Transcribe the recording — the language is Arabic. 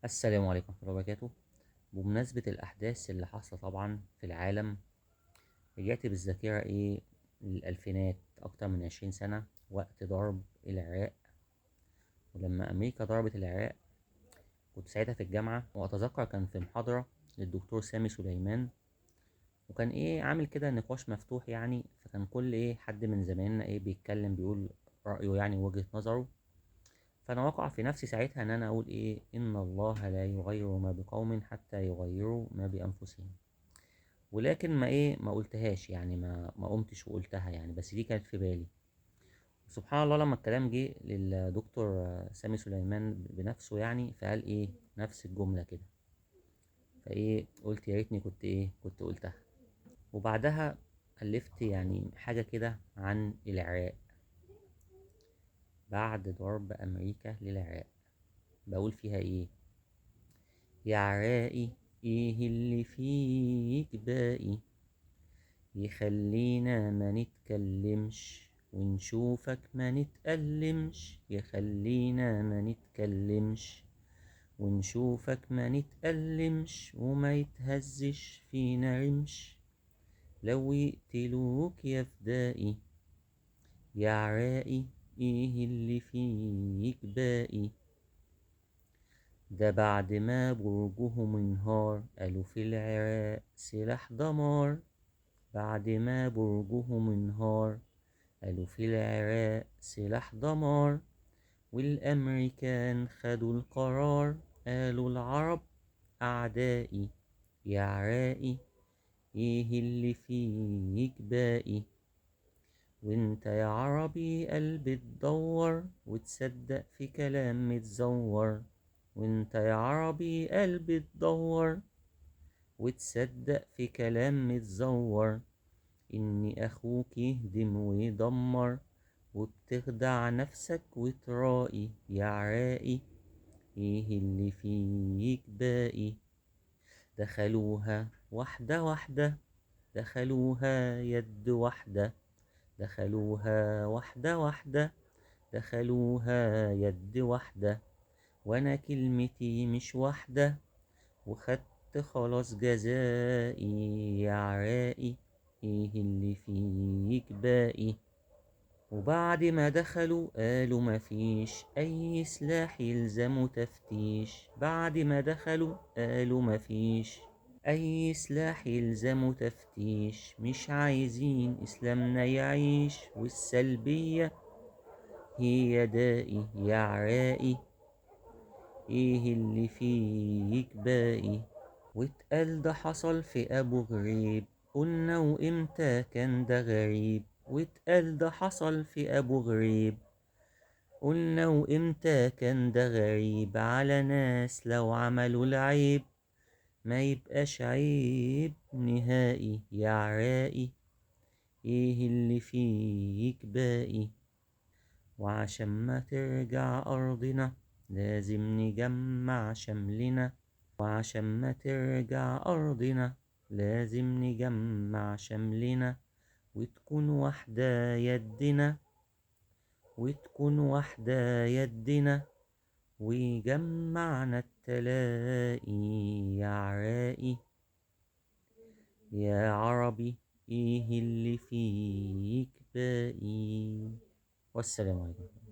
السلام عليكم ورحمة الله وبركاته. بمناسبة الأحداث اللي حاصلة طبعا في العالم، رجعت بالذاكرة للألفينات، أكتر من 20 سنة، وقت ضرب العراق. ولما أمريكا ضربت العراق كنت ساعتها في الجامعة، وأتذكر كان في محاضرة للدكتور سامي سليمان، وكان عامل كده نقاش مفتوح يعني. فكان كل حد من زمايلنا بيتكلم بيقول رأيه يعني وجهة نظره. فانا وقع في نفسي ساعتها ان انا اقول ان الله لا يغير ما بقوم حتى يغيروا ما بانفسهم. ولكن ما قلتهاش يعني، ما قمتش وقلتها يعني، بس دي كانت في بالي. سبحان الله، لما الكلام جه للدكتور سامي سليمان بنفسه يعني، فقال نفس الجملة كده. قلت يا ريتني كنت قلتها. وبعدها ألفت يعني حاجة كده عن العراق بعد ضرب أمريكا للعراق. بقول فيها يا عراقي، ايه اللي فيك باقي يخلينا ما نتكلمش ونشوفك ما نتألمش؟ يخلينا ما نتكلمش ونشوفك ما نتألمش، وما يتهزش فينا رمش لو يقتلوك يا فدائي. يا عراقي، ايه اللي فيك باقي؟ ده بعد ما برجهم انهار قالوا في العراق سلاح دمار. بعد ما برجهم انهار قالوا في العراق سلاح دمار. والأمريكان خدوا القرار قالوا العرب أعدائي. يا عراقي، ايه اللي فيك باقي؟ وانت يا عربي قلبي تدور وتصدق في كلام متزور. وانت يا عربي قلبي تدور وتصدق في كلام متزور، اني اخوك يهدم ويدمر وبتخدع نفسك وترائي. يا عراقي، ايه اللي فيك باقي؟ دخلوها واحدة واحدة، دخلوها يد واحدة، دخلوها واحدة واحدة، دخلوها يد واحدة. وانا كلمتي مش واحدة وخدت خلاص جزائي. يا عراقي، ايه اللي فيك باقي؟ وبعد ما دخلوا قالوا مفيش اي سلاح يلزموا تفتيش. بعد ما دخلوا قالوا مفيش اي سلاح يلزموا تفتيش، مش عايزين اسلامنا يعيش والسلبية هي دائي. يا عراقي، ايه اللي فيك باقي؟ واتقال ده حصل في ابو غريب، قلنا وامتى كان ده غريب. واتقال ده حصل في ابو غريب، قلنا وامتى كان ده غريب. على ناس لو عملوا العيب ما يبقاش عيب نهائي. يا عراقي، ايه اللي فيك باقي؟ وعشان ما ترجع أرضنا لازم نجمع شملنا. وعشان ما ترجع أرضنا لازم نجمع شملنا، وتكون واحدة يدنا، وتكون واحدة يدنا، ويجمعنا التلاقي. يا عراقي، يا عربي، ايه اللي فيك باقي؟ والسلام عليكم.